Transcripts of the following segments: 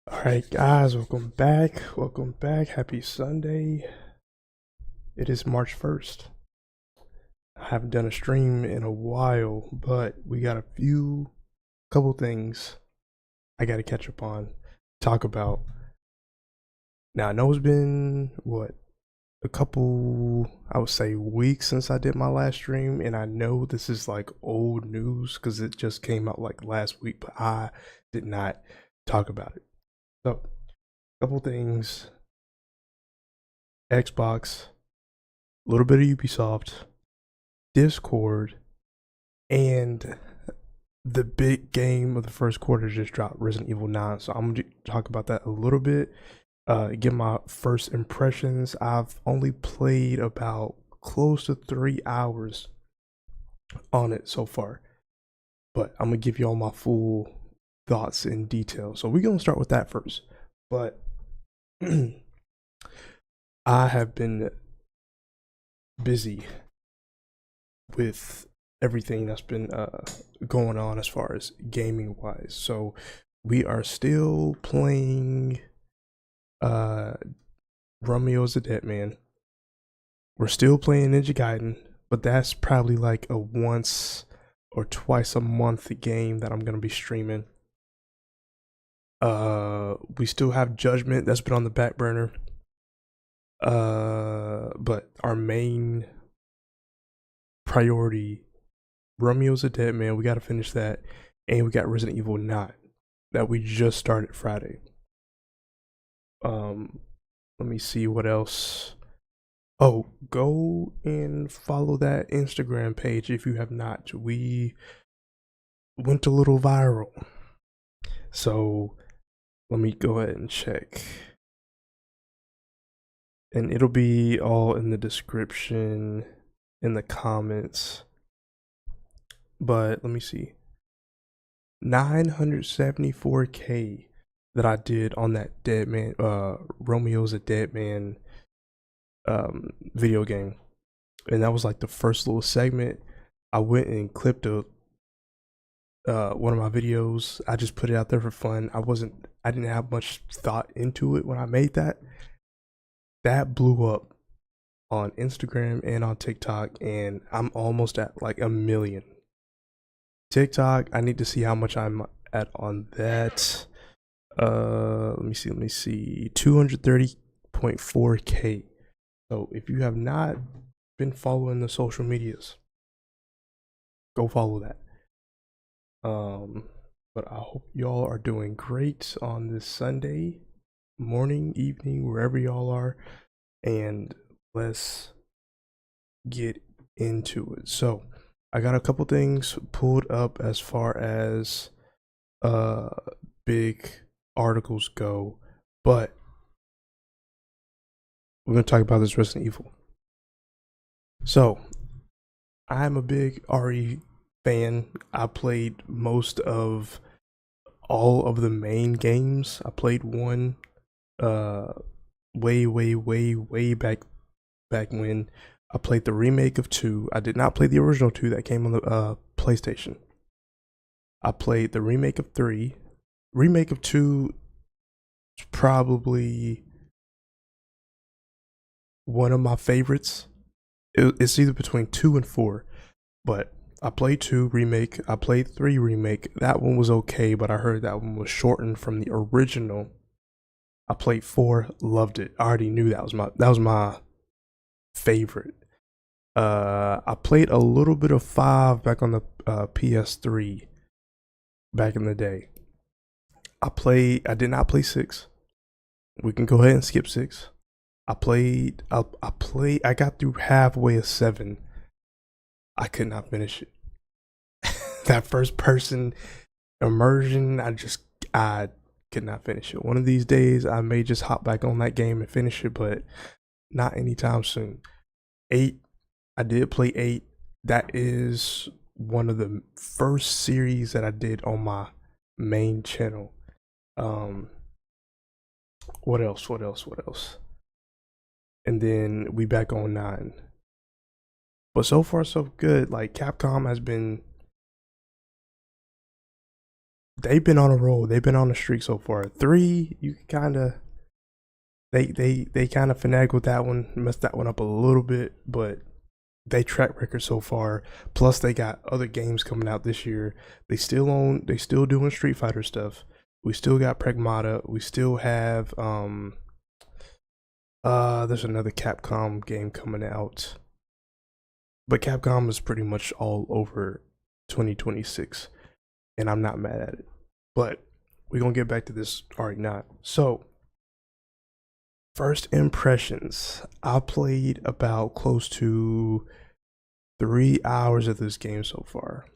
All right, guys, welcome back. Welcome back. Happy Sunday. It is March 1st. I haven't done a stream in a while, but we got a couple things I got to catch up on, talk about. Now, I know it's been, a couple, I would say, weeks since I did my last stream, and I know this is like old news because it just came out like last week, but I did not talk about it. So, couple things. Xbox, a little bit of Ubisoft, Discord, and the big game of the first quarter just dropped, Resident Evil 9. So I'm gonna talk about that a little bit. Give my first impressions. I've only played about close to 3 hours on it so far, but I'm gonna give you all my full thoughts in detail. So we're gonna start with that first. But I have been busy with everything that's been going on as far as gaming wise. So we are still playing Romeo's a Dead Man. We're still playing Ninja Gaiden, but that's probably like a once or twice a month game that I'm gonna be streaming. We still have Judgment that's been on the back burner. But our main priority, Romeo's a Dead Man, we gotta finish that, and we got Resident Evil 9 that we just started Friday. Let me see what else. Oh, go and follow that Instagram page if you have not. We went a little viral, so let me go ahead and check, and it'll be all in the description, in the comments. But let me see, 974K that I did on that Dead Man, Romeo's a Dead Man video game, and that was like the first little segment. I went and clipped one of my videos. I just put it out there for fun. I didn't have much thought into it when I made that. That blew up on Instagram and on TikTok, and I'm almost at like 1 million. TikTok, I need to see how much I'm at on that. Let me see, 230.4K. So if you have not been following the social medias, go follow that. But I hope y'all are doing great on this Sunday morning, evening, wherever y'all are, and let's get into it. So I got a couple things pulled up as far as big articles go, but we're going to talk about this Resident Evil. So I'm a big RE fan. I played most of all of the main games. I played one way back when. I played the remake of 2. I did not play the original 2 that came on the PlayStation. I played the remake of 3. Remake of 2 is probably one of my favorites. It's either between 2 and 4, but I played 2 remake. I played 3 remake. That one was okay, but I heard that one was shortened from the original. I played 4, loved it. I already knew that was my favorite. I played a little bit of 5 back on the PS3 back in the day. I did not play 6. We can go ahead and skip 6. I got through halfway of 7. I could not finish it. That first person immersion, I could not finish it. One of these days I may just hop back on that game and finish it, but not anytime soon. 8, I did play 8. That is one of the first series that I did on my main channel. What else? And then we back on 9. But so far so good. Like, Capcom has been they've been on a roll. They've been on a streak so far. 3, you kind of they kind of finagled that one, messed that one up a little bit, but they track record so far. Plus, they got other games coming out this year. They still doing Street Fighter stuff. We still got Pragmata. We still have there's another Capcom game coming out, but Capcom is pretty much all over 2026, and I'm not mad at it. But we're gonna get back to this RE9. So, first impressions. I played about close to 3 hours of this game so far.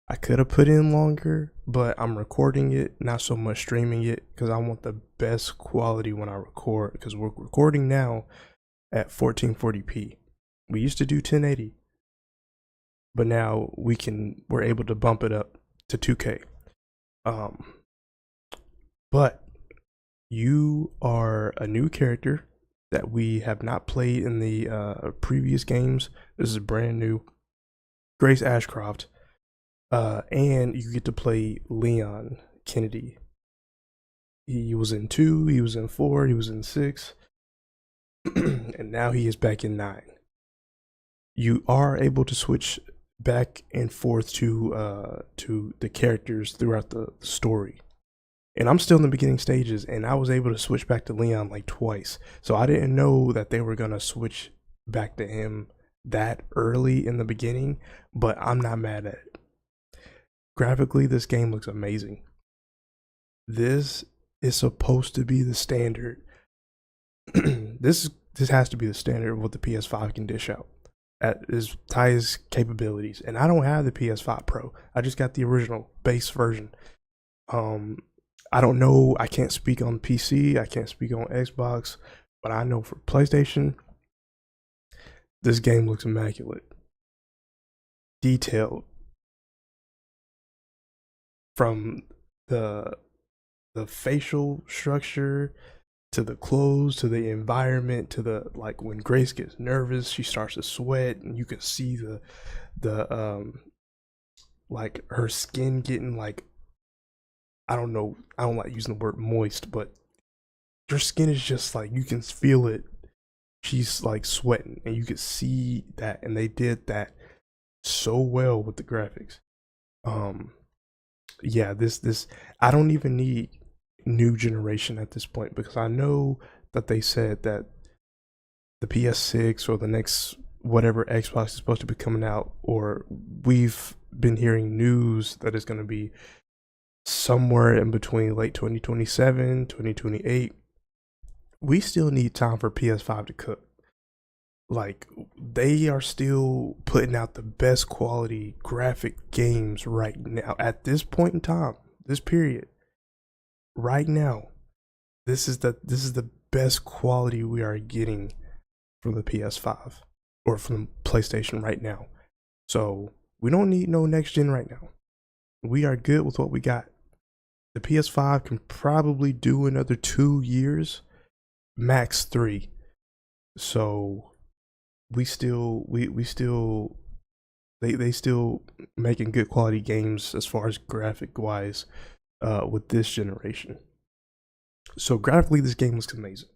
I could have put in longer, but I'm recording it, not so much streaming it, because I want the best quality when I record, because we're recording now at 1440p. We used to do 1080, but now we're able to bump it up to 2K. But you are a new character that we have not played in the previous games. This is brand new. Grace Ashcroft. And you get to play Leon Kennedy. He was in 2, he was in 4, he was in 6, and now he is back in 9. You are able to switch back and forth to the characters throughout the story. And I'm still in the beginning stages, and I was able to switch back to Leon like twice. So I didn't know that they were gonna switch back to him that early in the beginning, but I'm not mad at it. Graphically, this game looks amazing. This is supposed to be the standard. This has to be the standard of what the PS5 can dish out at its highest capabilities. And I don't have the PS5 Pro. I just got the original base version. I don't know. I can't speak on PC. I can't speak on Xbox, but I know for PlayStation, this game looks immaculate, detailed. From the facial structure to the clothes to the environment to the, like, when Grace gets nervous, she starts to sweat, and you can see the like her skin getting, like, I don't know, I don't like using the word moist, but her skin is just like, you can feel it. She's like sweating, and you can see that, and they did that so well with the graphics. Yeah, this I don't even need new generation at this point, because I know that they said that the PS6 or the next whatever Xbox is supposed to be coming out, or we've been hearing news that it's going to be somewhere in between late 2027, 2028. We still need time for PS5 to cook. Like, they are still putting out the best quality graphic games right now at this point in time, this period. Right now, this is the best quality we are getting from the PS5 or from PlayStation right now. So we don't need no next gen right now. We are good with what we got. The PS5 can probably do another 2 years, max 3. So they still making good quality games as far as graphic wise with this generation. So graphically, this game looks amazing.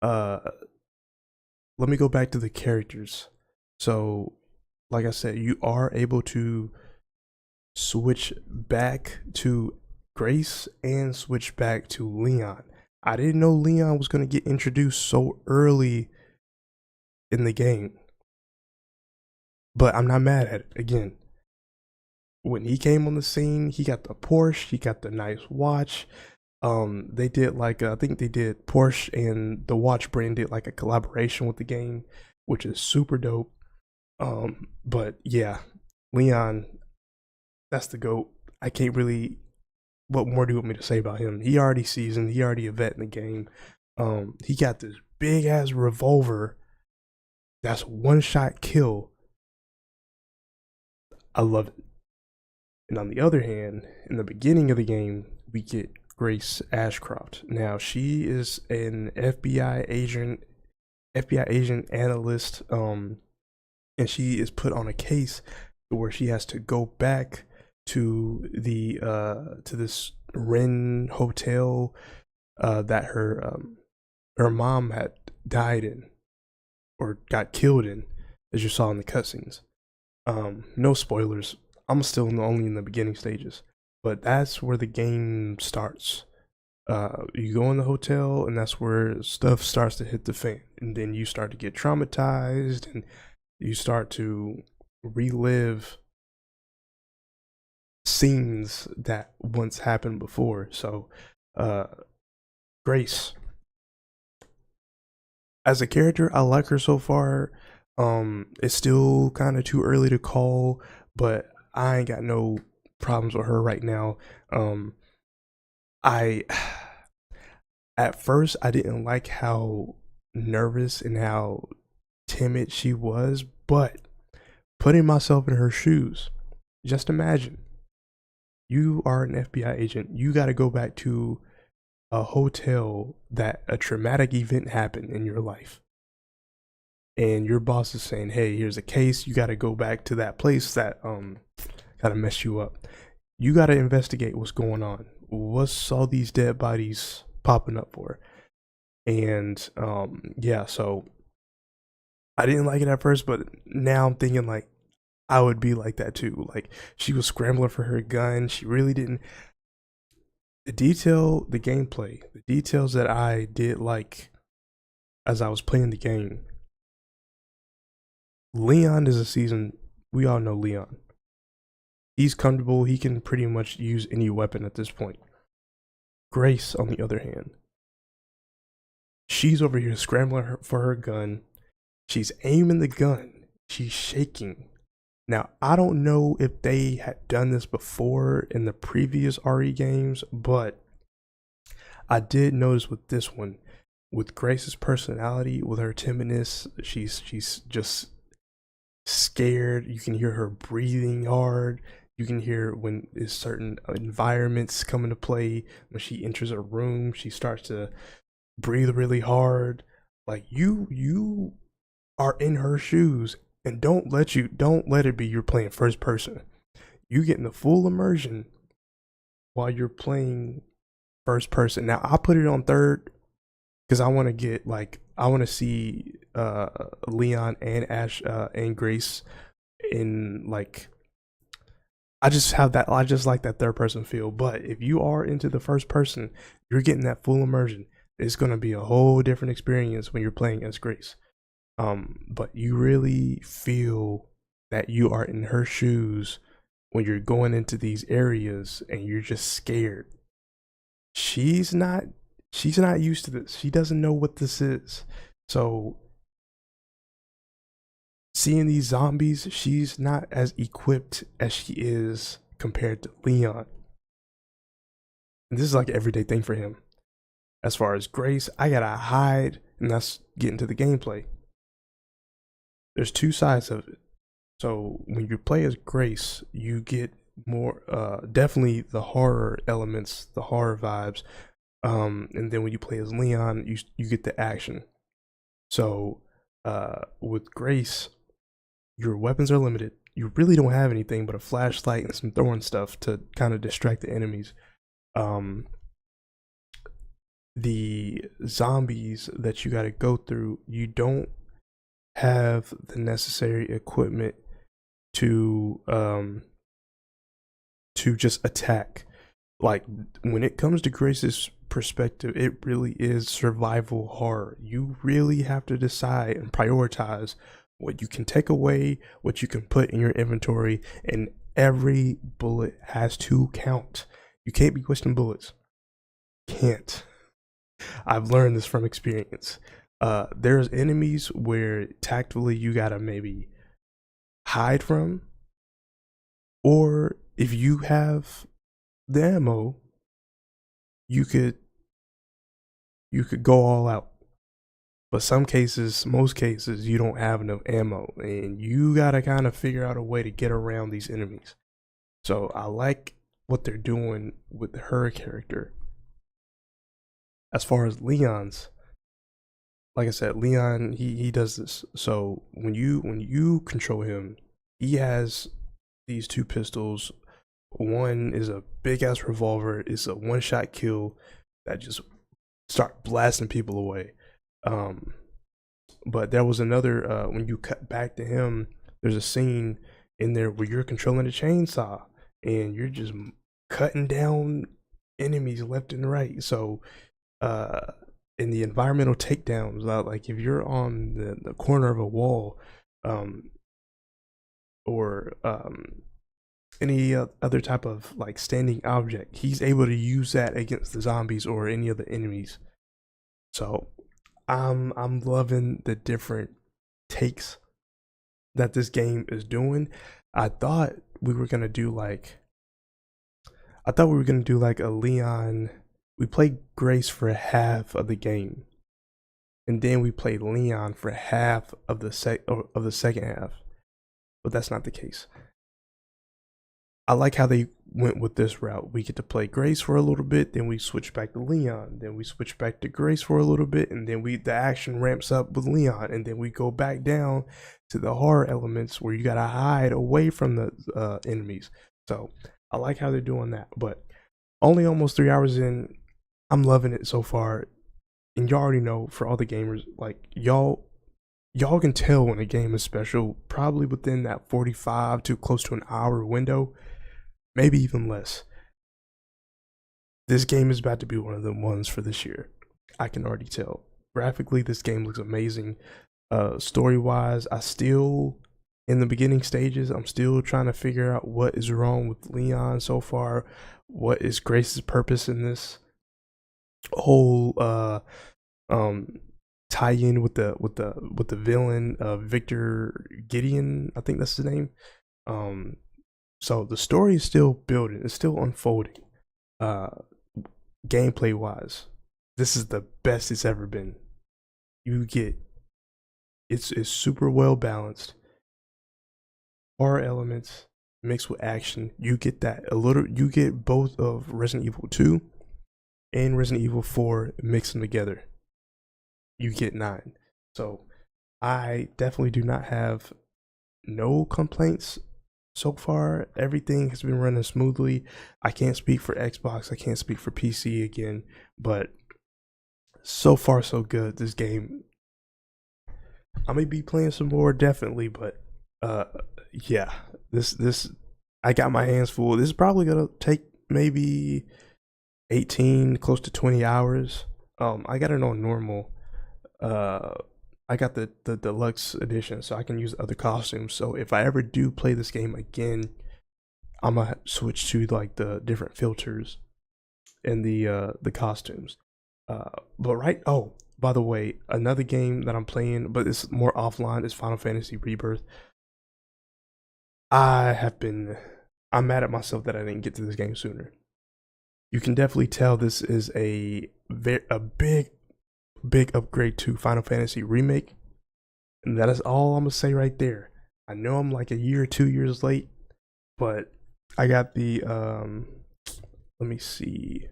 Let me go back to the characters. So, like I said, you are able to switch back to Grace and switch back to Leon. I didn't know Leon was going to get introduced so early in the game, but I'm not mad at it. Again, when he came on the scene, he got the Porsche, he got the nice watch. They did like I think they did Porsche and the watch brand did like a collaboration with the game, which is super dope. But yeah, Leon, that's the GOAT. I can't really. What more do you want me to say about him? He already seasoned. He already a vet in the game. He got this big ass revolver. That's one shot kill. I love it. And on the other hand, in the beginning of the game, we get Grace Ashcroft. Now she is an FBI agent analyst, and she is put on a case where she has to go back to this Ren hotel that her mom had died in or got killed in, as you saw in the cutscenes. No spoilers. I'm still only in the beginning stages, but that's where the game starts. You go in the hotel, and that's where stuff starts to hit the fan, and then you start to get traumatized, and you start to relive scenes that once happened before. So, uh, Grace, as a character, I like her so far. It's still kind of too early to call, but I ain't got no problems with her right now. I At first I didn't like how nervous and how timid she was, but putting myself in her shoes, just imagine you are an FBI agent. You got to go back to a hotel that a traumatic event happened in your life. And your boss is saying, "Hey, here's a case. You got to go back to that place that kind of messed you up. You got to investigate what's going on. What's all these dead bodies popping up for?" And yeah, so I didn't like it at first, but now I'm thinking like I would be like that too. Like she was scrambling for her gun. She really didn't. The gameplay, the details that I did like as I was playing the game. Leon is a season. We all know Leon. He's comfortable. He can pretty much use any weapon at this point. Grace, on the other hand, she's over here scrambling for her gun. She's aiming the gun. She's shaking. Now, I don't know if they had done this before in the previous RE games, but I did notice with this one, with Grace's personality, with her timidness, she's just scared. You can hear her breathing hard. You can hear when there's certain environments come into play. When she enters a room, she starts to breathe really hard. Like you are in her shoes, and don't let it be you're playing first person. You get in the full immersion while you're playing first person. Now I put it on third because I want to get like I want to see Leon and Ash and Grace in like I just like that third person feel. But if you are into the first person, you're getting that full immersion. It's gonna be a whole different experience when you're playing as Grace. But you really feel that you are in her shoes when you're going into these areas and you're just scared. She's not used to this. She doesn't know what this is. So seeing these zombies, she's not as equipped as she is compared to Leon. And this is like an everyday thing for him. As far as Grace, I gotta hide, and that's getting to the gameplay. There's two sides of it. So when you play as Grace, you get more definitely the horror elements, the horror vibes. And then when you play as Leon, you get the action. So with Grace, your weapons are limited. You really don't have anything but a flashlight and some throwing stuff to kind of distract the enemies. The zombies that you got to go through, you don't have the necessary equipment to just attack. Like when it comes to Grace's perspective, it really is survival horror. You really have to decide and prioritize what you can take away, what you can put in your inventory, and every bullet has to count. You can't be wasting bullets. Can't. I've learned this from experience. There's enemies where tactfully you gotta maybe hide from, or if you have the ammo, you could go all out. But most cases, you don't have enough ammo, and you gotta kind of figure out a way to get around these enemies. So I like what they're doing with her character. As far as Leon's, like I said, Leon he does this. So when you control him, he has these two pistols, One is a big ass revolver. It's a one shot kill that just start blasting people away. Um, but there was another when you cut back to him, there's a scene in there where you're controlling a chainsaw and you're just cutting down enemies left and right. So uh in the environmental takedowns, like if you're on the corner of a wall, um or any other type of like standing object, he's able to use that against the zombies or any of the enemies. So I'm loving the different takes that this game is doing. I thought we were gonna do like a Leon. We played Grace for half of the game, and then we played Leon for half of the second half. But that's not the case. I like how they went with this route. We get to play Grace for a little bit, then we switch back to Leon, then we switch back to Grace for a little bit, and then the action ramps up with Leon, and then we go back down to the horror elements where you gotta hide away from the enemies. So I like how they're doing that. But only almost 3 hours in, I'm loving it so far. And you already know, for all the gamers, like y'all can tell when a game is special probably within that 45 to close to an hour window, maybe even less. This game is about to be one of the ones for this year. I can already tell. Graphically, this game looks amazing. Story wise, in the beginning stages, I'm still trying to figure out what is wrong with Leon so far. What is Grace's purpose in this whole tie in with the villain, Victor Gideon, I think that's his name. So the story is still building, it's still unfolding. Gameplay wise, this is the best it's ever been. It's super well balanced. Horror elements mixed with action. You get both of Resident Evil 2 and Resident Evil 4 mixing together. You get 9. So I definitely do not have no complaints so far. Everything has been running smoothly. I can't speak for Xbox, I can't speak for PC again, but so far so good. This game, I may be playing some more definitely, but yeah, this I got my hands full. This is probably gonna take maybe 18, close to 20 hours. I got it on normal. I got the deluxe edition, so I can use other costumes. So if I ever do play this game again, I'm gonna switch to like the different filters and the costumes. Oh, by the way, another game that I'm playing, but it's more offline, is Final Fantasy Rebirth. I'm mad at myself that I didn't get to this game sooner. You can definitely tell this is a big upgrade to Final Fantasy Remake, and that is all I'm gonna say right there. I know I'm like a year or 2 years late, but I got the let me see,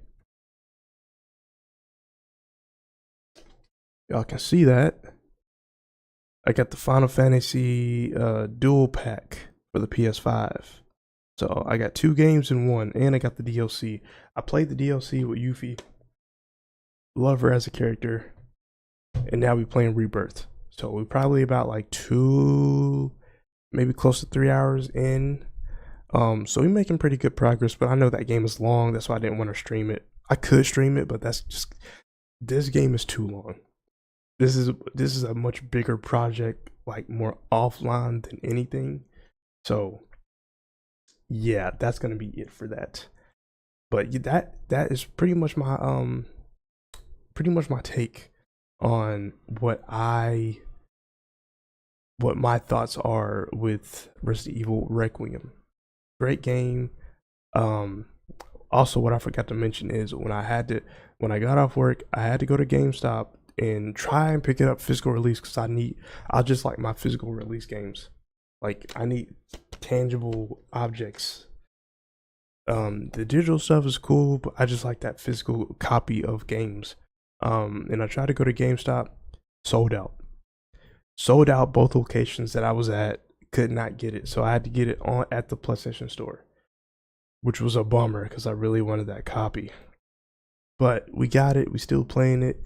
y'all can see that I got the Final Fantasy dual pack for the PS5. So I got 2 games in one, and I got the DLC. I played the DLC with Yuffie, love her as a character, and now we playing Rebirth. So we're probably about like 2, maybe close to 3 hours in. So we're making pretty good progress, but I know that game is long. That's why I didn't want to stream it. I could stream it, but this game is too long. This is a much bigger project, like more offline than anything. So yeah, that's gonna be it for that. But that is pretty much my take on what my thoughts are with Resident Evil Requiem. Great game. Also, what I forgot to mention is when I got off work, I had to go to GameStop and try and pick it up physical release, because I just like my physical release games. Like, I need tangible objects. The digital stuff is cool, but I just like that physical copy of games. And I tried to go to GameStop, sold out both locations that I was at, could not get it, so I had to get it at the PlayStation store. which was a bummer because I really wanted that copy. But we got it. We still playing it.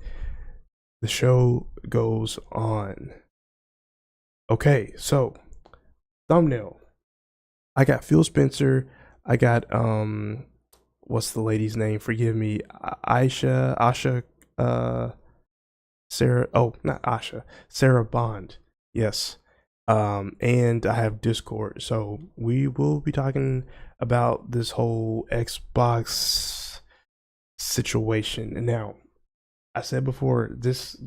The show goes on. Okay, so thumbnail. I got Phil Spencer. I got what's the lady's name? Forgive me. Asha, Sarah. Oh, not Asha. Sarah Bond. Yes. And I have Discord. So we will be talking about this whole Xbox situation. And now, I said before, this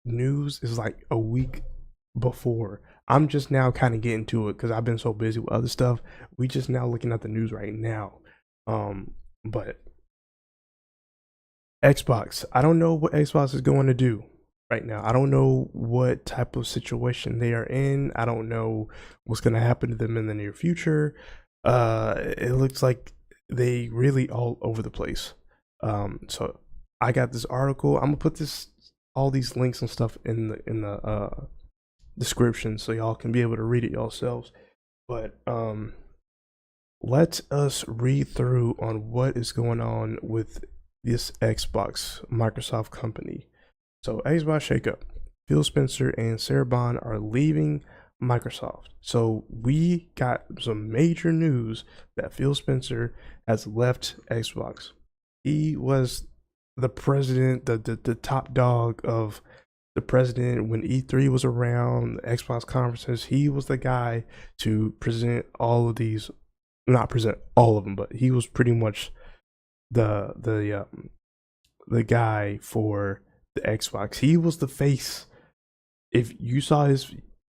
news is like a week before. I'm just now kind of getting to it because I've been so busy with other stuff. We just now looking at the news right now. But Xbox, I don't know what Xbox is going to do right now. I don't know what type of situation they are in. I don't know what's going to happen to them in the near future. It looks like they really all over the place. So I got this article. I'm gonna put all these links and stuff in the description so y'all can be able to read it yourselves. But let us read through on what is going on with this Xbox Microsoft company. So Xbox shakeup. Phil Spencer and Sarah Bond are leaving Microsoft. So we got some major news that Phil Spencer has left Xbox. He was the president, the top dog of the president when E3 was around, the Xbox conferences. He was the guy to present all of these, not present all of them, but he was pretty much the guy for the Xbox. He was the face. If you saw his,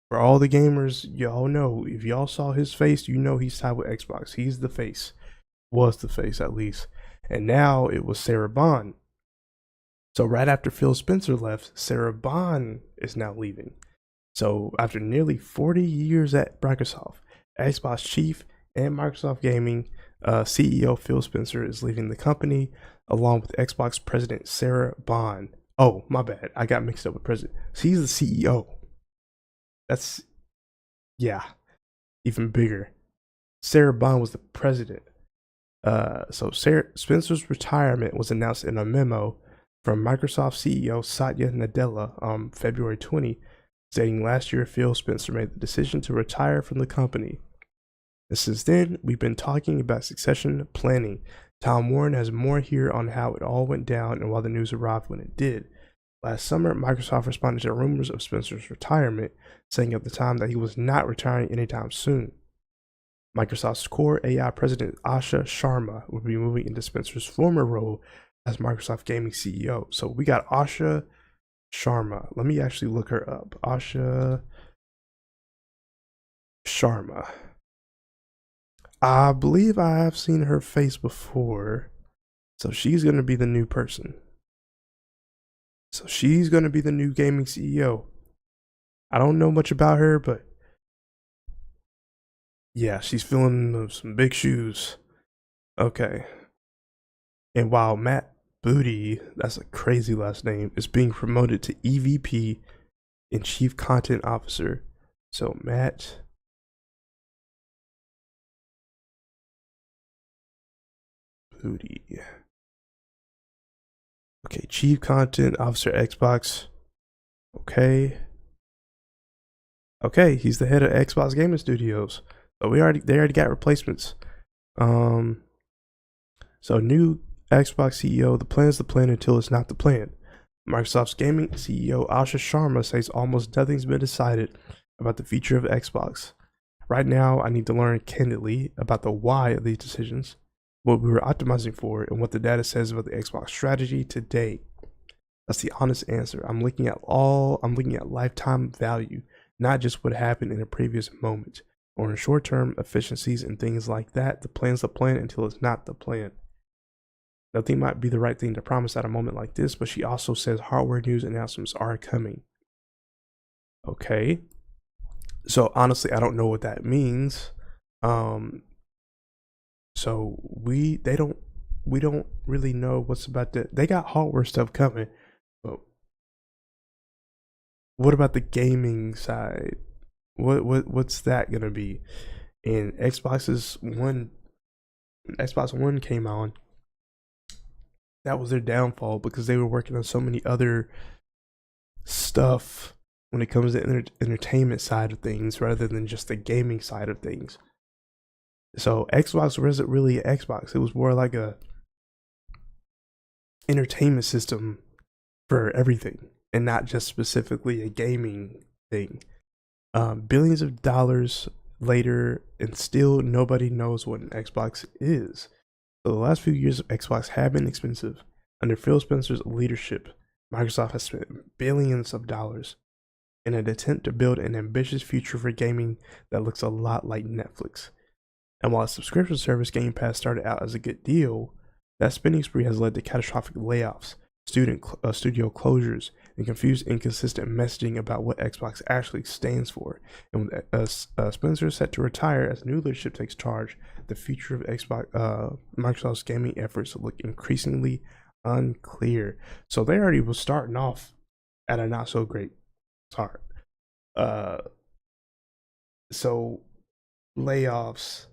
for all the gamers, y'all know, if y'all saw his face, you know he's tied with Xbox. He's the face, was the face at least. And now it was Sarah Bond. So right after Phil Spencer left, Sarah Bond is now leaving. So after nearly 40 years at Microsoft, Xbox chief and Microsoft Gaming CEO Phil Spencer is leaving the company, along with Xbox president Sarah Bond. Oh, my bad. I got mixed up with president. She's the CEO. That's, yeah, even bigger. Sarah Bond was the president. So Spencer's retirement was announced in a memo from Microsoft CEO Satya Nadella on February 20, stating last year Phil Spencer made the decision to retire from the company. And since then, we've been talking about succession planning. Tom Warren has more here on how it all went down and why the news arrived when it did. Last summer, Microsoft responded to rumors of Spencer's retirement, saying at the time that he was not retiring anytime soon. Microsoft's core AI president Asha Sharma will be moving into Spencer's former role as Microsoft Gaming CEO. So we got Asha Sharma. Let me actually look her up. Asha Sharma. I believe I have seen her face before. So she's going to be the new person. So she's going to be the new gaming CEO. I don't know much about her, but yeah, she's filling some big shoes. Okay. And while Matt Booty, that's a crazy last name, is being promoted to EVP and Chief Content Officer. So Matt Booty. Okay, Chief Content Officer Xbox. Okay. Okay, he's the head of Xbox Gaming Studios. So they already got replacements. So new Xbox CEO, the plan is the plan until it's not the plan. Microsoft's gaming CEO Asha Sharma says almost nothing's been decided about the future of Xbox. Right now, I need to learn candidly about the why of these decisions, what we were optimizing for, and what the data says about the Xbox strategy today. That's the honest answer. I'm looking at lifetime value, not just what happened in a previous moment, or in short-term efficiencies and things like that. The plan's the plan until it's not the plan. Nothing might be the right thing to promise at a moment like this, but she also says hardware news announcements are coming. Okay. So honestly, I don't know what that means. So we don't really know what's about that. They got hardware stuff coming, but what about the gaming side? What's that gonna be? And Xbox's one when Xbox One came on, that was their downfall because they were working on so many other stuff when it comes to entertainment side of things rather than just the gaming side of things. So Xbox wasn't really an Xbox. It was more like a entertainment system for everything and not just specifically a gaming thing. Billions of dollars later, and still nobody knows what an Xbox is. So the last few years of Xbox have been expensive. Under Phil Spencer's leadership, Microsoft has spent billions of dollars in an attempt to build an ambitious future for gaming that looks a lot like Netflix. And while a subscription service, Game Pass, started out as a good deal, that spending spree has led to catastrophic layoffs, studio closures, and confused, inconsistent messaging about what Xbox actually stands for. And with Spencer set to retire as new leadership takes charge, the future of Microsoft's gaming efforts look increasingly unclear. So they already was starting off at a not so great start. So layoffs,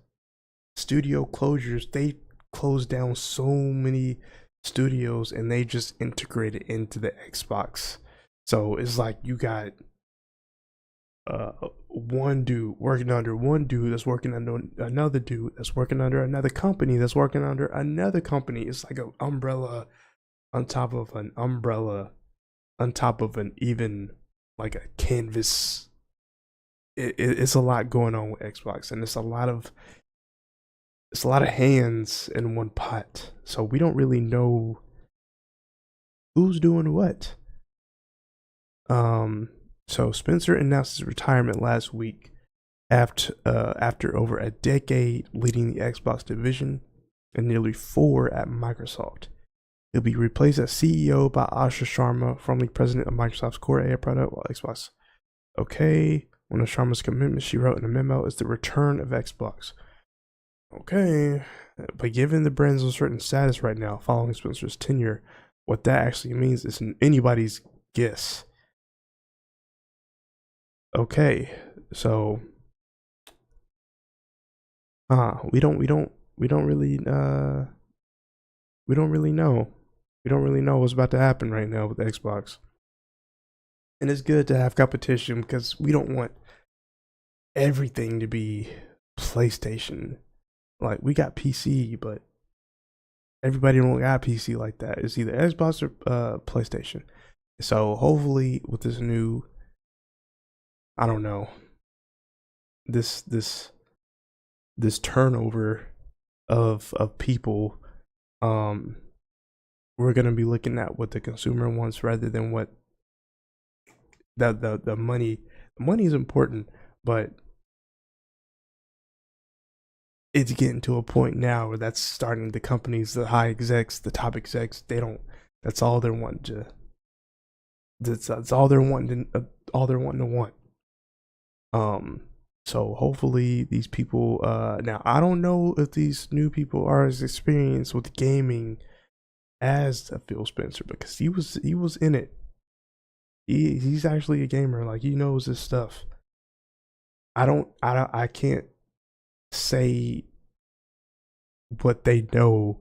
studio closures, they closed down so many studios and they just integrated into the Xbox. So it's like you got one dude working under one dude that's working under another dude that's working under another company that's working under another company. It's like an umbrella on top of an umbrella on top of an even like a canvas. It's a lot going on with Xbox, and it's a lot of hands in one pot. So we don't really know who's doing what. So Spencer announced his retirement last week after over a decade leading the Xbox division and nearly 4 at Microsoft. He'll be replaced as CEO by Asha Sharma, formerly president of Microsoft's core AI product, while Xbox. Okay, one of Sharma's commitments she wrote in a memo is the return of Xbox. Okay, but given the brand's uncertain status right now following Spencer's tenure, what that actually means is anybody's guess. Okay, so we don't really know. We don't really know what's about to happen right now with Xbox. And it's good to have competition because we don't want everything to be PlayStation. Like, we got PC, but everybody don't got PC like that. It's either Xbox or PlayStation. So hopefully with this new, I don't know, this turnover of people, we're gonna be looking at what the consumer wants rather than what the money. The money is important, but it's getting to a point now where that's starting the companies, the high execs, the top execs, that's all they're wanting to that's all they're wanting to want. So hopefully these people, now I don't know if these new people are as experienced with gaming as Phil Spencer, because he was in it. He's actually a gamer, like he knows his stuff. I can't say what they know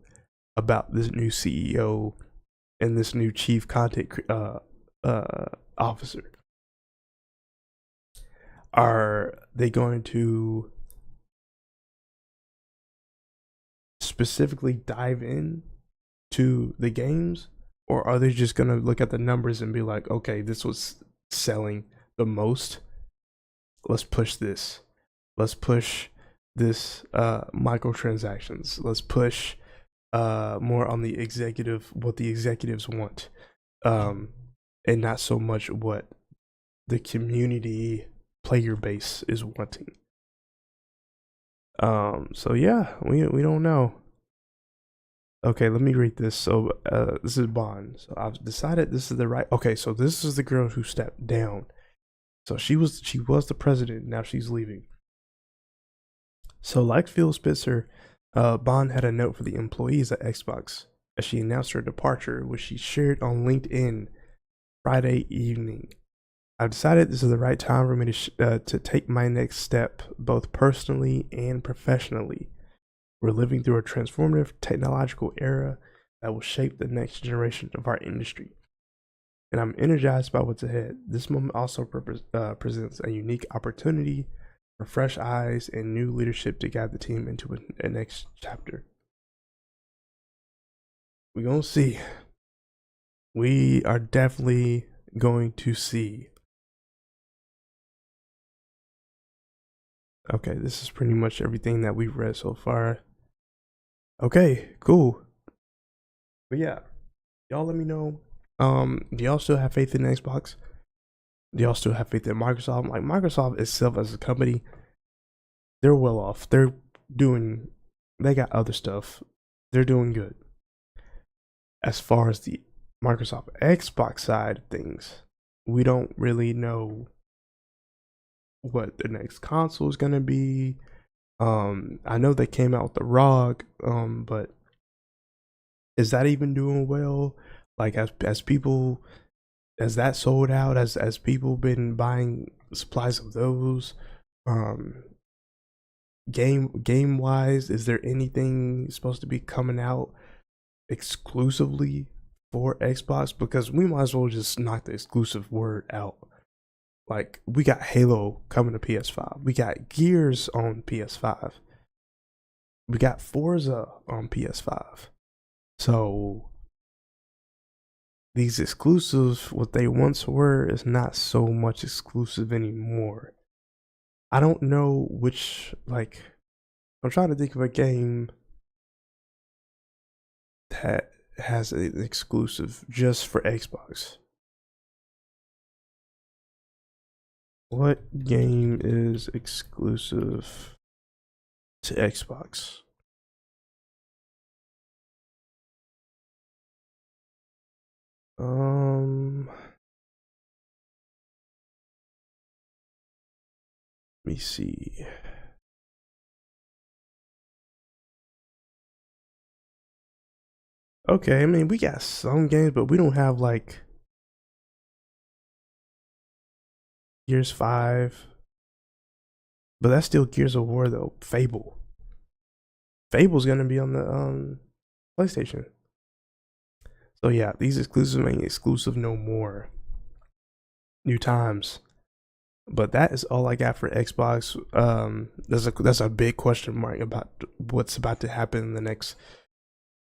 about this new CEO and this new chief content officer. Are they going to specifically dive in to the games, or are they just gonna look at the numbers and be like, okay, this was selling the most, let's push this, let's push this microtransactions, let's push more on the what the executives want, and not so much what the community player base is wanting. So yeah, we don't know. Okay, let me read this. So this is Bond. So I've decided this is the right. Okay, so this is the girl who stepped down. So she was the president. Now she's leaving. So like Phil Spencer, Bond had a note for the employees at Xbox as she announced her departure, which she shared on LinkedIn Friday evening. I've decided this is the right time for me to take my next step, both personally and professionally. We're living through a transformative technological era that will shape the next generation of our industry. And I'm energized by what's ahead. This moment also presents a unique opportunity for fresh eyes and new leadership to guide the team into a next chapter. We're going to see. We are definitely going to see. Okay, this is pretty much everything that we've read so far. Okay, cool. But yeah, y'all let me know. Do y'all still have faith in Xbox? Do y'all still have faith in Microsoft? Like Microsoft itself as a company, they're well off. They got other stuff. They're doing good. As far as the Microsoft Xbox side of things, we don't really know what the next console is gonna be. I know they came out with the ROG, but is that even doing well? Like as people, as that sold out, as people been buying supplies of those, game wise, is there anything supposed to be coming out exclusively for Xbox? Because we might as well just knock the exclusive word out. Like we got Halo coming to PS5, we got Gears on PS5, we got Forza on PS5. So these exclusives, what they once were, is not so much exclusive anymore. I don't know which, like, I'm trying to think of a game that has an exclusive just for Xbox. What game is exclusive to Xbox? Let me see. Okay, I mean, we got some games, but we don't have like Gears 5. But that's still Gears of War though. Fable's gonna be on the PlayStation. So yeah, these exclusives ain't exclusive no more. New times. But that is all I got for Xbox. That's a big question mark about what's about to happen in the next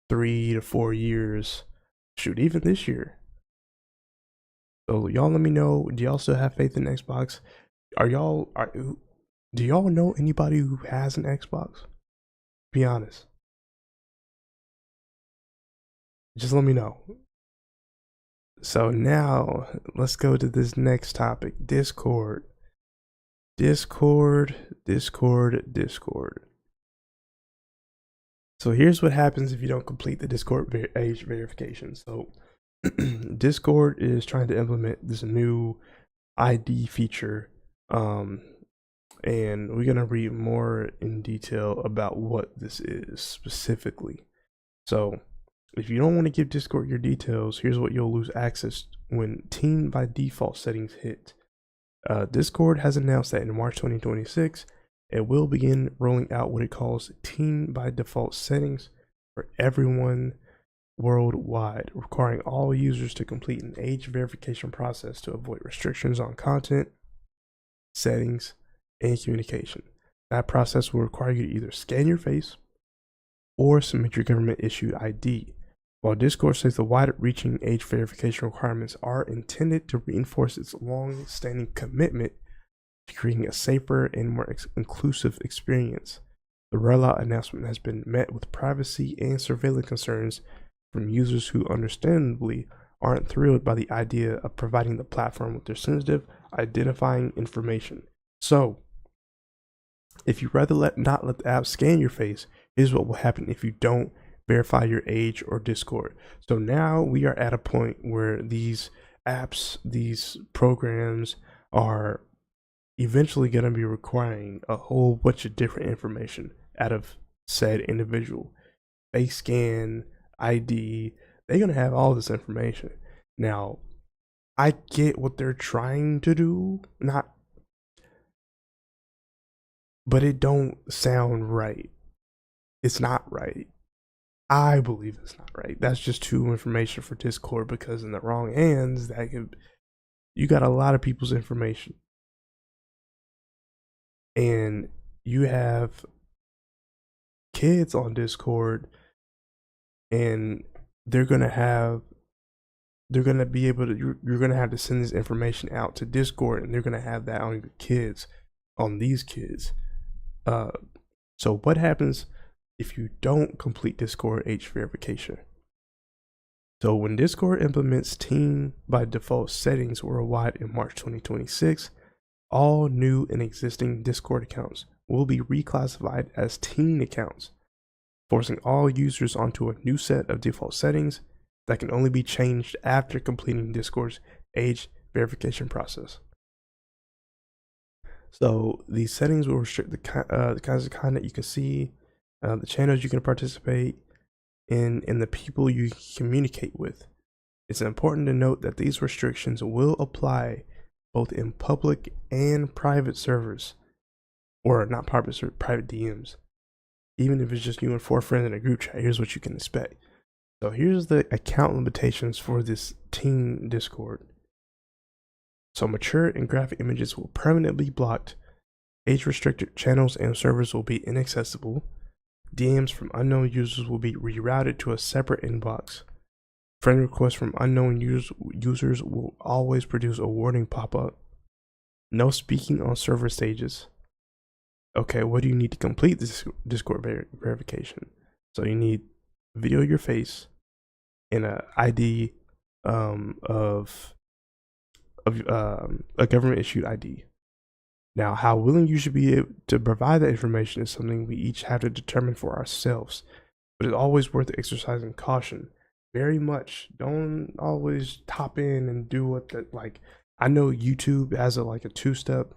3 to 4 years. Shoot, even this year. So y'all let me know. Do y'all still have faith in Xbox? Do y'all know anybody who has an Xbox? Be honest. Just let me know. So now let's go to this next topic. Discord. So here's what happens if you don't complete the Discord age verification. So Discord is trying to implement this new ID feature, and we're gonna read more in detail about what this is specifically. So if you don't want to give Discord your details, here's what you'll lose access when team by default settings hit. Discord has announced that in March 2026, it will begin rolling out what it calls team by default settings for everyone worldwide, requiring all users to complete an age verification process to avoid restrictions on content, settings, and communication. That process will require you to either scan your face or submit your government issued ID. While Discord says the wide-reaching age verification requirements are intended to reinforce its long-standing commitment to creating a safer and more inclusive experience, the rollout announcement has been met with privacy and surveillance concerns from users who understandably aren't thrilled by the idea of providing the platform with their sensitive identifying information. So, if you rather not let the app scan your face, here's what will happen if you don't verify your age or Discord. So now we are at a point where these apps, these programs are eventually going to be requiring a whole bunch of different information out of said individual. Face scan, ID, they're going to have all this information. Now, I get what they're trying to do, but it don't sound right. It's not right. I believe it's not right. That's just too information for Discord, because in the wrong hands, that could, you got a lot of people's information, and you have kids on Discord, and they're gonna have, they're gonna be able to, you're gonna have to send this information out to Discord, and they're gonna have that on your kids, on these kids. So what happens if you don't complete Discord age verification? So when Discord implements teen by default settings worldwide in March 2026, all new and existing Discord accounts will be reclassified as teen accounts, forcing all users onto a new set of default settings that can only be changed after completing Discord's age verification process. So these settings will restrict the kinds of content you can see, the channels you can participate in, and the people you communicate with. It's important to note that these restrictions will apply both in public and private servers, or not private, private DMs. Even if it's just you and 4 friends in a group chat, here's what you can expect. So here's the account limitations for this teen Discord. So mature and graphic images will permanently be blocked. Age restricted channels and servers will be inaccessible. DMs from unknown users will be rerouted to a separate inbox. Friend requests from unknown users will always produce a warning pop-up. No speaking on server stages. Okay, what do you need to complete this Discord verification? So you need video of your face and a ID of a government issued ID. Now, how willing you should be to provide that information is something we each have to determine for ourselves, but it's always worth exercising caution. Very much. Don't always top in and do what that, like, I know YouTube has a like a 2-step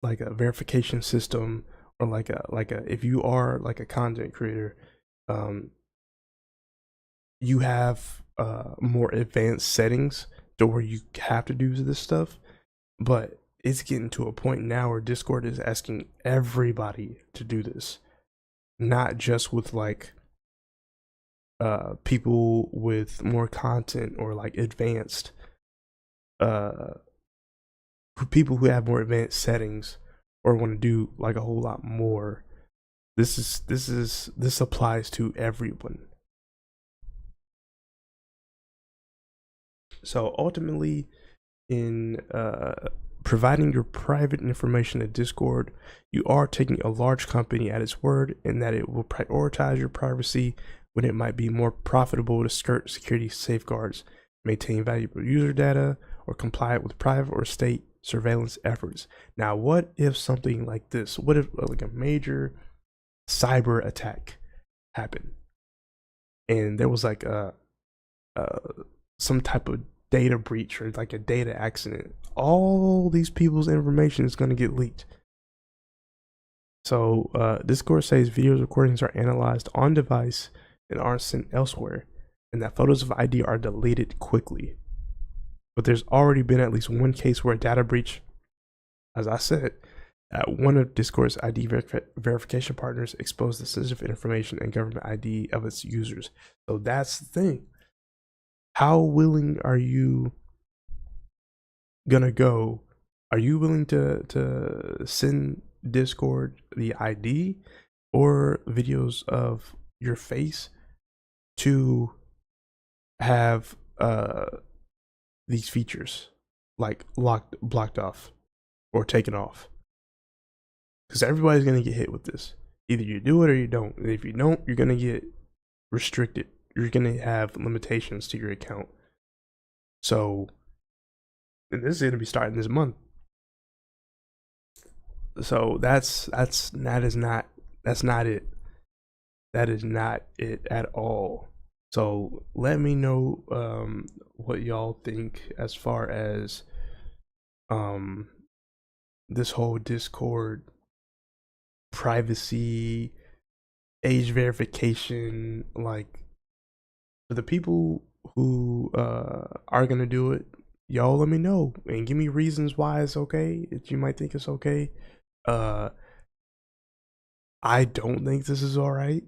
like a verification system, or like a if you are like a content creator, you have more advanced settings to where you have to do this stuff. But it's getting to a point now where Discord is asking everybody to do this, not just with like people with more content or like advanced people who have more advanced settings or want to do like a whole lot more. This applies to everyone. So ultimately, in providing your private information to Discord, you are taking a large company at its word, in that it will prioritize your privacy when it might be more profitable to skirt security safeguards, maintain valuable user data, or comply with private or state surveillance efforts. Now, what if something like this, what if like a major cyber attack happened, and there was like some type of data breach or like a data accident? All these people's information is going to get leaked. So Discord says video recordings are analyzed on device and aren't sent elsewhere, and that photos of ID are deleted quickly. But there's already been at least one case where a data breach, as I said, at one of Discord's ID verification partners exposed the sensitive information and government ID of its users. So that's the thing. How willing are you gonna go? Are you willing to send Discord the ID or videos of your face to have these features like blocked off or taken off? Because everybody's gonna get hit with this. Either you do it or you don't. And if you don't, you're gonna get restricted. You're gonna have limitations to your account. So, and this is gonna be starting this month. So that is not it. That is not it at all. So let me know what y'all think as far as this whole Discord privacy, age verification. Like, for the people who are gonna do it, y'all let me know and give me reasons why it's okay, that you might think it's okay. I don't think this is alright.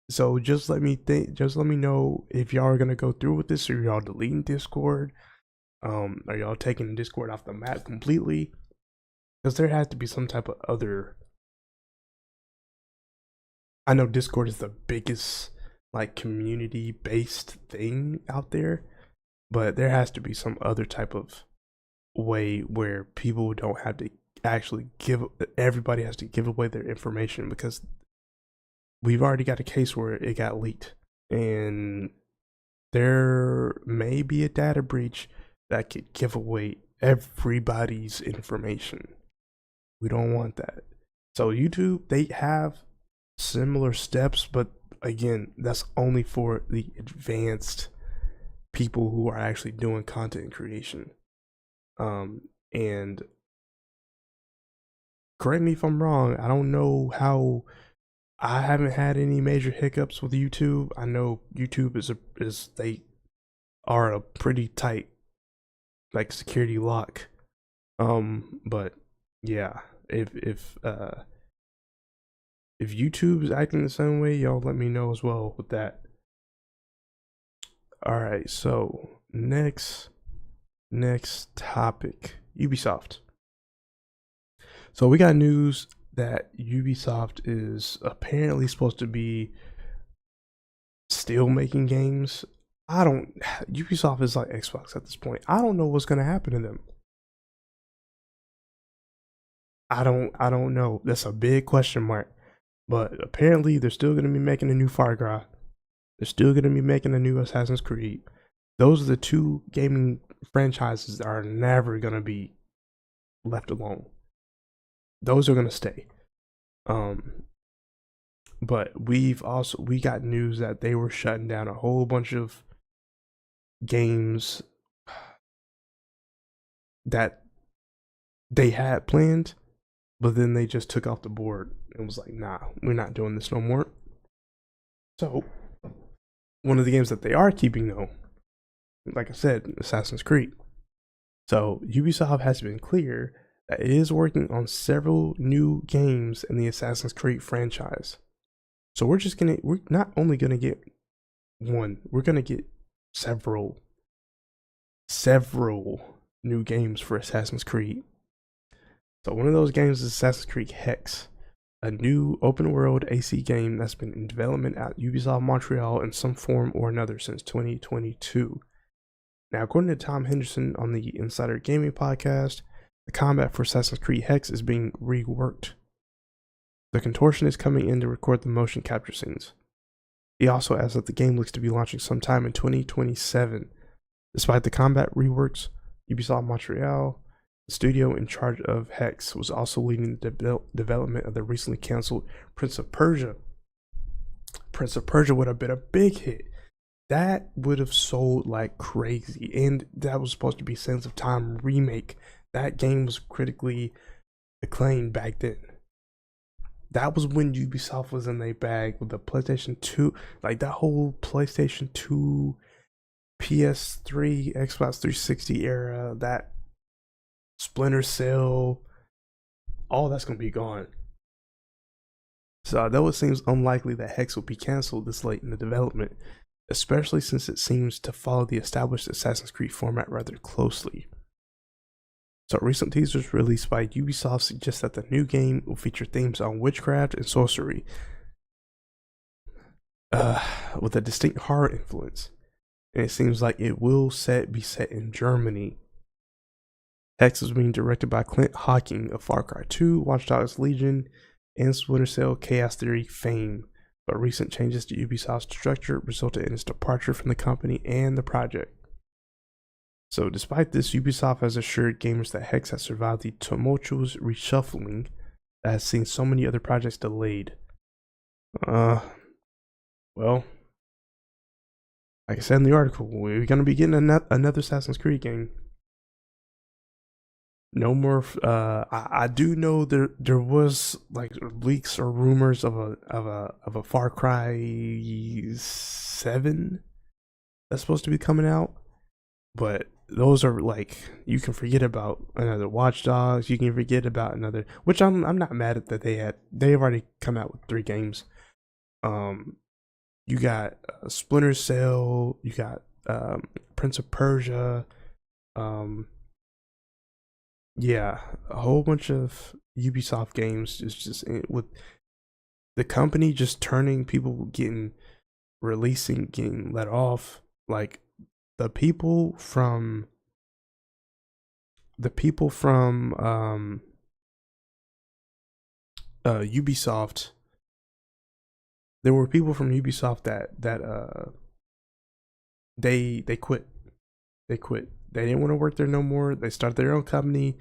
So just let me think. Just let me know if y'all are gonna go through with this, or y'all deleting Discord. Are y'all taking Discord off the map completely? Because there has to be some type of other. I know Discord is the biggest like community based thing out there, but there has to be some other type of way where people don't have to actually give. Everybody has to give away their information, because we've already got a case where it got leaked, and there may be a data breach that could give away everybody's information. We don't want that. So YouTube, they have similar steps, but again, that's only for the advanced people who are actually doing content creation. And correct me if I'm wrong, I don't know how. I haven't had any major hiccups with YouTube. I know YouTube is they are a pretty tight like security lock. But yeah, if YouTube is acting the same way, y'all let me know as well with that. All right, so next topic, Ubisoft. So we got news that Ubisoft is apparently supposed to be still making games. Ubisoft is like Xbox at this point. I don't know what's gonna happen to them. I don't know. That's a big question mark. But apparently they're still gonna be making a new Far Cry. They're still gonna be making a new Assassin's Creed. Those are the two gaming franchises that are never gonna be left alone. Those are gonna stay. But we got news that they were shutting down a whole bunch of games that they had planned, but then they just took off the board and was like, nah, we're not doing this no more. So one of the games that they are keeping, though, like I said, Assassin's Creed. So Ubisoft has been clear that it is working on several new games in the Assassin's Creed franchise. So we're not only gonna get one, we're gonna get several new games for Assassin's Creed. So one of those games is Assassin's Creed Hex, a new open world AC game that's been in development at Ubisoft Montreal in some form or another since 2022. Now, according to Tom Henderson on the Insider Gaming podcast, the combat for Assassin's Creed Hex is being reworked. The contortionist is coming in to record the motion capture scenes. He also adds that the game looks to be launching sometime in 2027. Despite the combat reworks, Ubisoft Montreal, the studio in charge of Hex, was also leading the development of the recently canceled Prince of Persia. Prince of Persia would have been a big hit. That would have sold like crazy, and that was supposed to be Sands of Time remake. That game was critically acclaimed back then. That was when Ubisoft was in their bag with the PlayStation 2, like that whole PlayStation 2, PS3, Xbox 360 era, that Splinter Cell, all that's gonna be gone. So although it seems unlikely that Hex will be cancelled this late in the development, especially since it seems to follow the established Assassin's Creed format rather closely. So recent teasers released by Ubisoft suggest that the new game will feature themes on witchcraft and sorcery, with a distinct horror influence, and it seems like it will be set in Germany. Hex is being directed by Clint Hocking of Far Cry 2, Watch Dogs Legion, and Splinter Cell Chaos Theory fame, but recent changes to Ubisoft's structure resulted in its departure from the company and the project. So despite this, Ubisoft has assured gamers that Hex has survived the tumultuous reshuffling that has seen so many other projects delayed. Well, like I said in the article, we're going to be getting another Assassin's Creed game. No more. I do know there was like leaks or rumors of a Far Cry 7 that's supposed to be coming out, but those are like, you can forget about another Watch Dogs. You can forget about another, which I'm not mad at that they've already come out with 3 games. You got Splinter Cell. You got Prince of Persia. Yeah, a whole bunch of Ubisoft games is just with the company just turning, people getting getting let off. Like the people from Ubisoft. There were people from Ubisoft that they quit. They quit. They didn't want to work there no more. They started their own company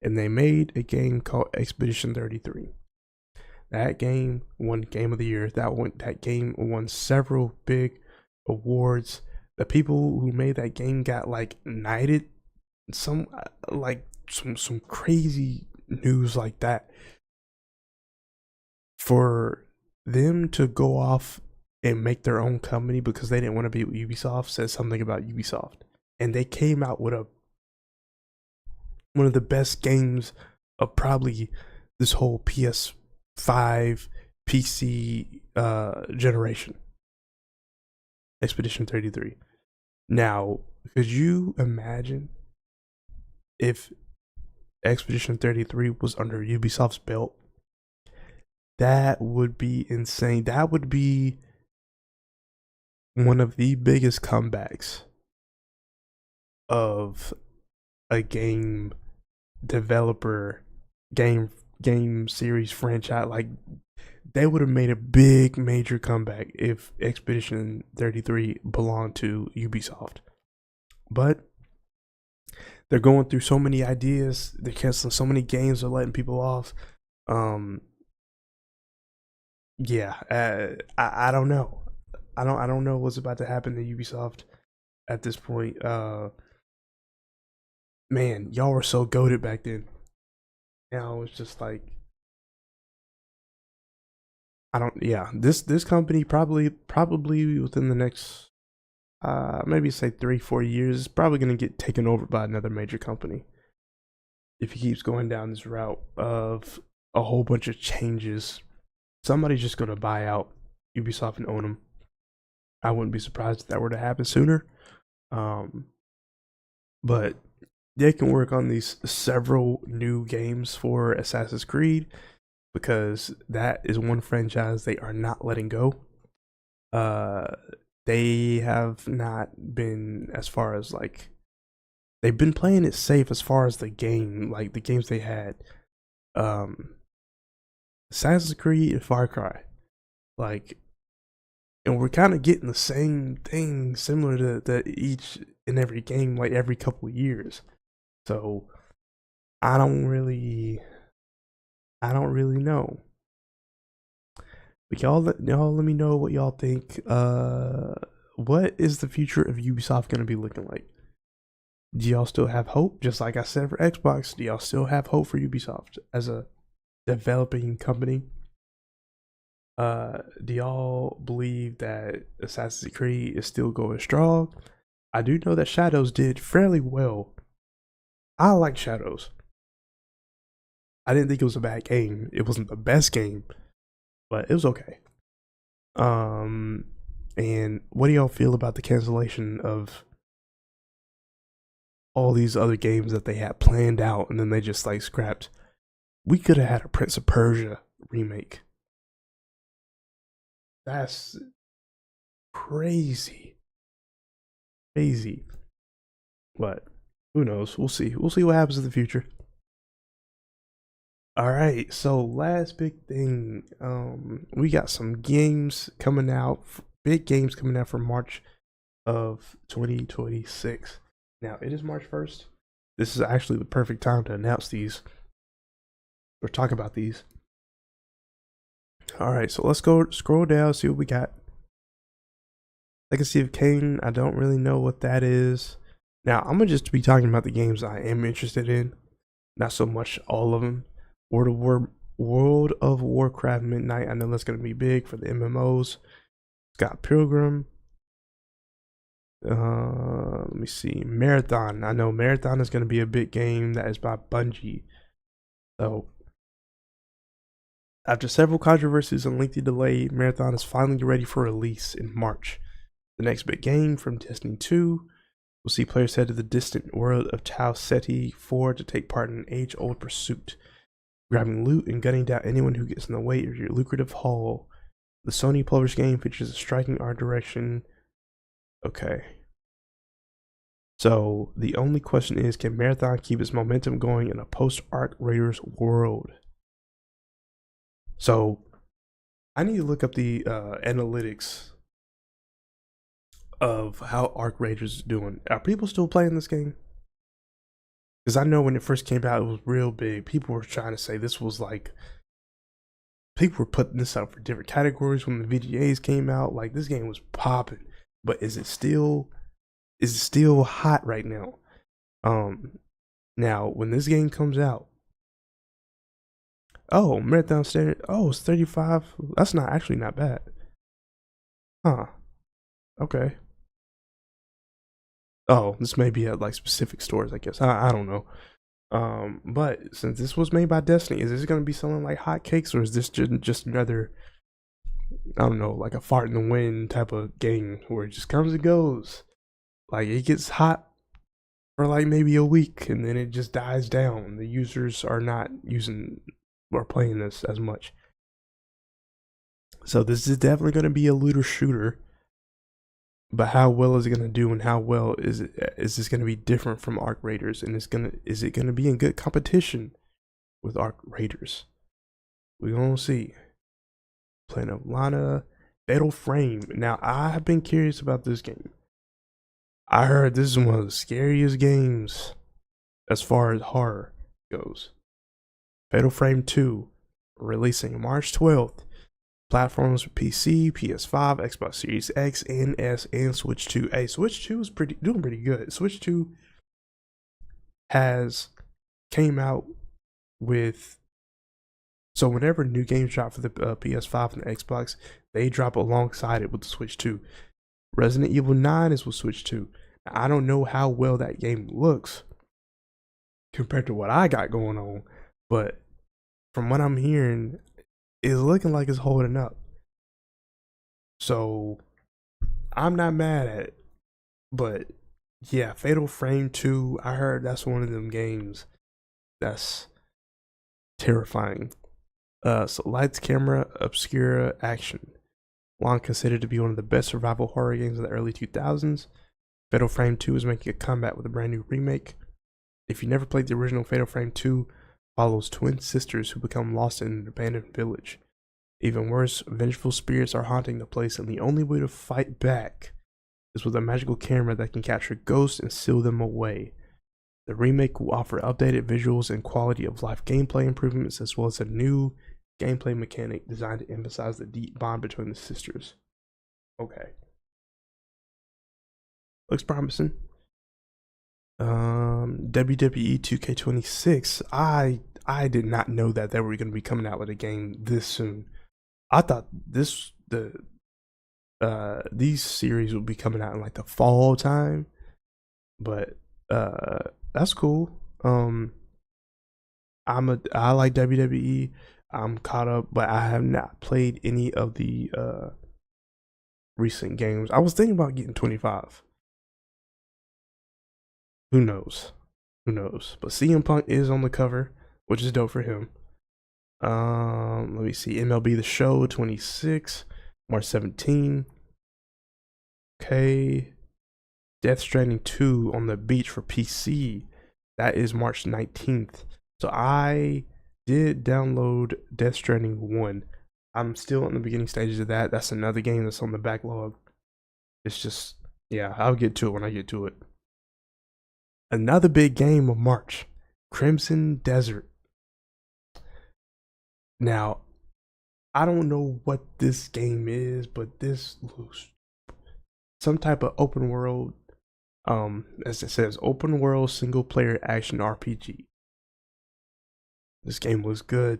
and they made a game called Expedition 33. That game won Game of the Year. That game won several big awards. The people who made that game got like knighted, some crazy news like that. For them to go off and make their own company because they didn't want to be with Ubisoft says something about Ubisoft. And they came out with one of the best games of probably this whole PS5 PC generation. Expedition 33. Now, could you imagine if Expedition 33 was under Ubisoft's belt? That would be insane. That would be one of the biggest comebacks of a game developer, game series franchise. Like, they would have made a big major comeback if Expedition 33 belonged to Ubisoft. But they're going through so many ideas, they're canceling so many games, they're letting people off. I don't know. I don't know what's about to happen to Ubisoft at this point. Man, y'all were so goated back then. Now it's just like, this company probably within the next maybe say 3-4 years is probably gonna get taken over by another major company if he keeps going down this route of a whole bunch of changes. Somebody's just gonna buy out Ubisoft and own them. I wouldn't be surprised if that were to happen sooner. But they can work on these several new games for Assassin's Creed because that is one franchise they are not letting go. They have not been, as far as like, they've been playing it safe as far as the game, like the games they had. Assassin's Creed and Far Cry, like, and we're kind of getting the same thing, similar to each and every game, like every couple of years. So I don't really know. But y'all let me know what y'all think. What is the future of Ubisoft gonna be looking like? Do y'all still have hope? Just like I said for Xbox, do y'all still have hope for Ubisoft as a developing company? Do y'all believe that Assassin's Creed is still going strong? I do know that Shadows did fairly well. I like Shadows. I didn't think it was a bad game. It wasn't the best game, but it was okay. And what do y'all feel about the cancellation of all these other games that they had planned out and then they just like scrapped? We could have had a Prince of Persia remake. That's crazy. But who knows? We'll see. We'll see what happens in the future. All right, so last big thing, we got some games coming out, big games coming out for March of 2026. Now, it is March 1st. This is actually the perfect time to announce these or talk about these. All right, so let's go scroll down, see what we got. Legacy of Kain, I don't really know what that is. Now, I'm gonna just be talking about the games I am interested in, not so much all of them. World of Warcraft Midnight, I know that's gonna be big for the MMOs. Scott Pilgrim. Let me see. Marathon. I know Marathon is going to be a big game that is by Bungie. So, after several controversies and lengthy delay, Marathon is finally ready for release in March. The next big game from Destiny 2 will see players head to the distant world of Tau Ceti 4 to take part in an age-old pursuit, grabbing loot and gunning down anyone who gets in the way of your lucrative haul. The Sony published game features a striking art direction. Okay. So, the only question is, can Marathon keep its momentum going in a post-Arc Raiders world? So, I need to look up the analytics of how Arc Raiders is doing. Are people still playing this game? Because I know when it first came out, it was real big. People were trying to say this was like, people were putting this out for different categories when the VGAs came out. Like, this game was popping. But is it still hot right now? Now when this game comes out, oh, Marathon standard, oh, it's 35. That's not bad. Huh. Okay. Oh, this may be at like specific stores, I guess. I don't know. But since this was made by Destiny, is this gonna be selling like hotcakes, or is this just another, I don't know, like a fart in the wind type of game where it just comes and goes? Like, it gets hot for like maybe a week and then it just dies down. The users are not using or playing this as much. So this is definitely going to be a looter shooter. But how well is it going to do, and how well is this going to be different from Arc Raiders? And is it going to be in good competition with Arc Raiders? We're going to see. Playing of Lana, Fatal Frame. Now, I have been curious about this game. I heard this is one of the scariest games as far as horror goes. Fatal Frame 2, releasing March 12th. Platforms for PC, PS5, Xbox Series X and S, and Switch 2. Hey, Switch 2 is doing pretty good. Switch 2 came out with, so whenever new games drop for the PS5 and the Xbox, they drop alongside it with the Switch 2. Resident Evil 9 is with Switch 2. Now, I don't know how well that game looks compared to what I got going on, but from what I'm hearing, it's looking like it's holding up. So I'm not mad at it. But yeah, Fatal Frame 2, I heard that's one of them games that's terrifying. So Lights, Camera, Obscura, Action. Long considered to be one of the best survival horror games of the early 2000s, Fatal Frame 2 is making a comeback with a brand new remake. If you never played the original, Fatal Frame 2 follows twin sisters who become lost in an abandoned village. Even worse, vengeful spirits are haunting the place, and the only way to fight back is with a magical camera that can capture ghosts and seal them away. The remake will offer updated visuals and quality of life gameplay improvements, as well as a new gameplay mechanic designed to emphasize the deep bond between the sisters. Okay. Looks promising. WWE 2K26. I did not know that they were going to be coming out with a game this soon. I thought these series would be coming out in like the fall time, but that's cool. I like WWE. I'm caught up, but I have not played any of the recent games. I was thinking about getting 25. Who knows? Who knows? But CM Punk is on the cover, which is dope for him. Let me see. MLB The Show 26, March 17. Okay. Death Stranding 2 on the beach for PC. That is March 19th. So I did download Death Stranding 1. I'm still in the beginning stages of that. That's another game that's on the backlog. It's just, yeah, I'll get to it when I get to it. Another big game of March, Crimson Desert. Now, I don't know what this game is, but this looks some type of open world, as it says, open world single player action RPG. This game looks good.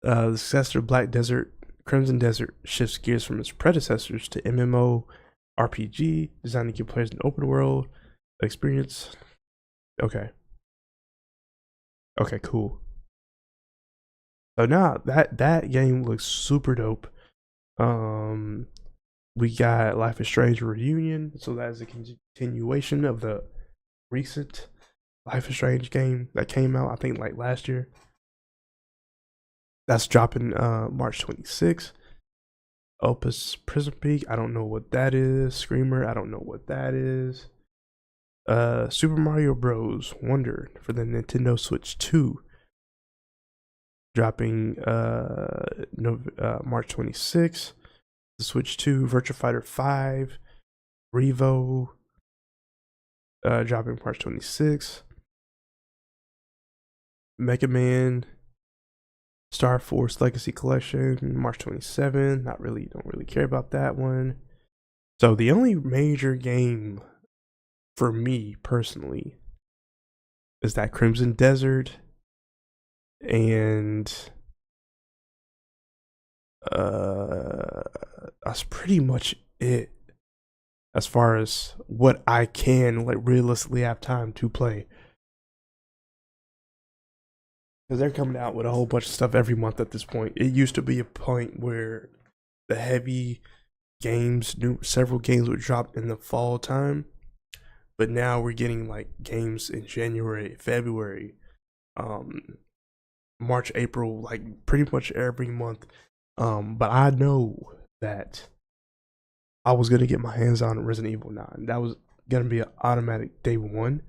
The successor Black Desert, Crimson Desert shifts gears from its predecessors to MMO RPG, designed to give players an open world experience. Okay. Okay, cool. So now that game looks super dope. We got Life is Strange Reunion, so that is a continuation of the recent Life is Strange game that came out, I think, like last year. That's dropping March 26th. Opus Prism Peak, I don't know what that is. Screamer, I don't know what that is. Super Mario Bros. Wonder for the Nintendo Switch 2, dropping March 26th. The Switch 2, Virtua Fighter 5, Revo, dropping March 26th. Mega Man, Star Force Legacy Collection, March 27th. Don't really care about that one. So the only major game for me personally is that Crimson Desert, and that's pretty much it as far as what I can like realistically have time to play. Because they're coming out with a whole bunch of stuff every month at this point. It used to be a point where the heavy games, several games would drop in the fall time, but now we're getting like games in January, February, March, April, like pretty much every month. But I know that I was gonna get my hands on Resident Evil 9. That was gonna be an automatic day one.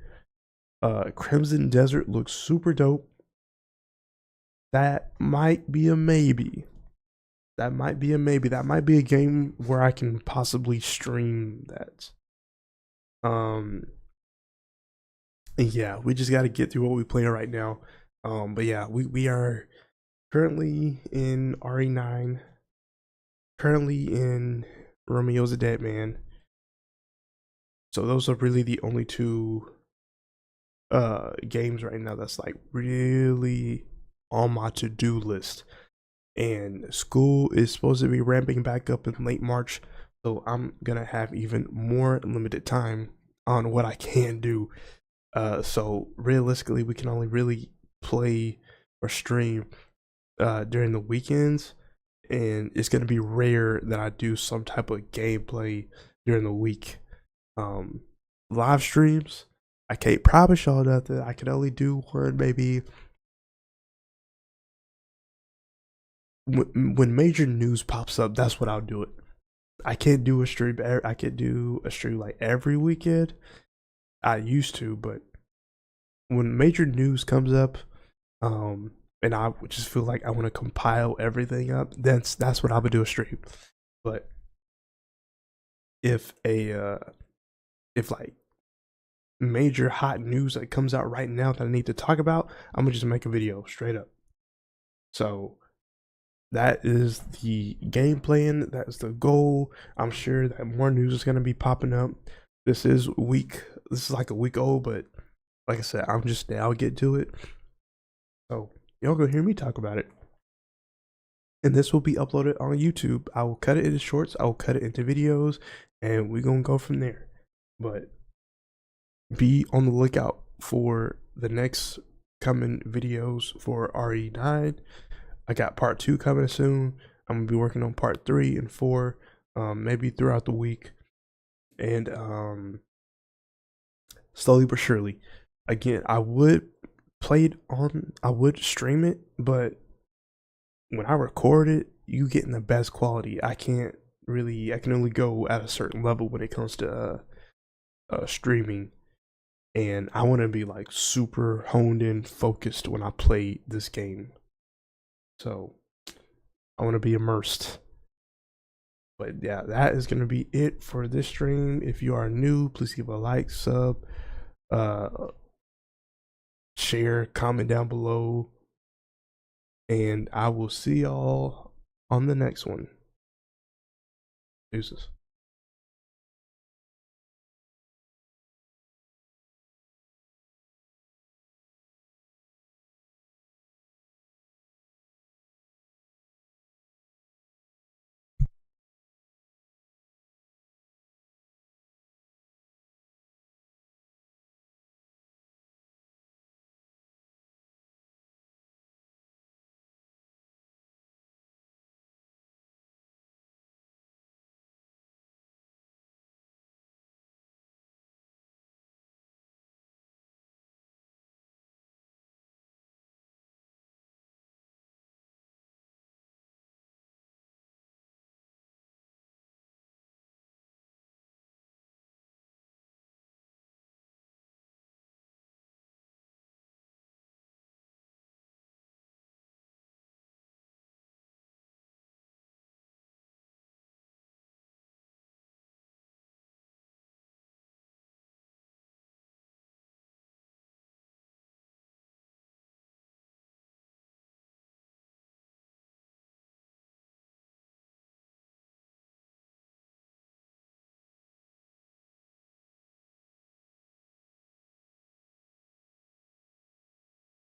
Crimson Desert looks super dope. That might be a maybe. That might be a game where I can possibly stream that. Yeah, we just got to get through what we're playing right now. But yeah, we are currently in RE9, currently in Romeo's a Dead Man. So those are really the only two games right now that's like really on my to-do list. And school is supposed to be ramping back up in late March, so I'm gonna have even more limited time on what I can do. So realistically, we can only really play or stream during the weekends, and it's gonna be rare that I do some type of gameplay during the week. Live streams, I can't promise y'all nothing. I can only do one maybe when major news pops up. That's what I'll do it. I can't do a stream. I could do a stream like every weekend. I used to, but when major news comes up, and I just feel like I want to compile everything up, that's what I would do a stream. But if like major hot news that comes out right now that I need to talk about, I'm gonna just make a video straight up. So that is the game plan. That's the goal. I'm sure that more news is gonna be popping up. This is like a week old, but like I said, I'm just now getting to it. So y'all gonna hear me talk about it. And this will be uploaded on YouTube. I will cut it into shorts, I will cut it into videos, and we're gonna go from there. But be on the lookout for the next coming videos for RE9. I got part 2 coming soon. I'm gonna be working on part 3 and 4, maybe throughout the week. And slowly but surely. Again, I would stream it, but when I record it, you getting the best quality. I can only go at a certain level when it comes to streaming, and I want to be like super honed in, focused when I play this game. So I want to be immersed. But yeah, that is going to be it for this stream. If you are new, please give a like, sub, share, comment down below, and I will see y'all on the next one. Deuces.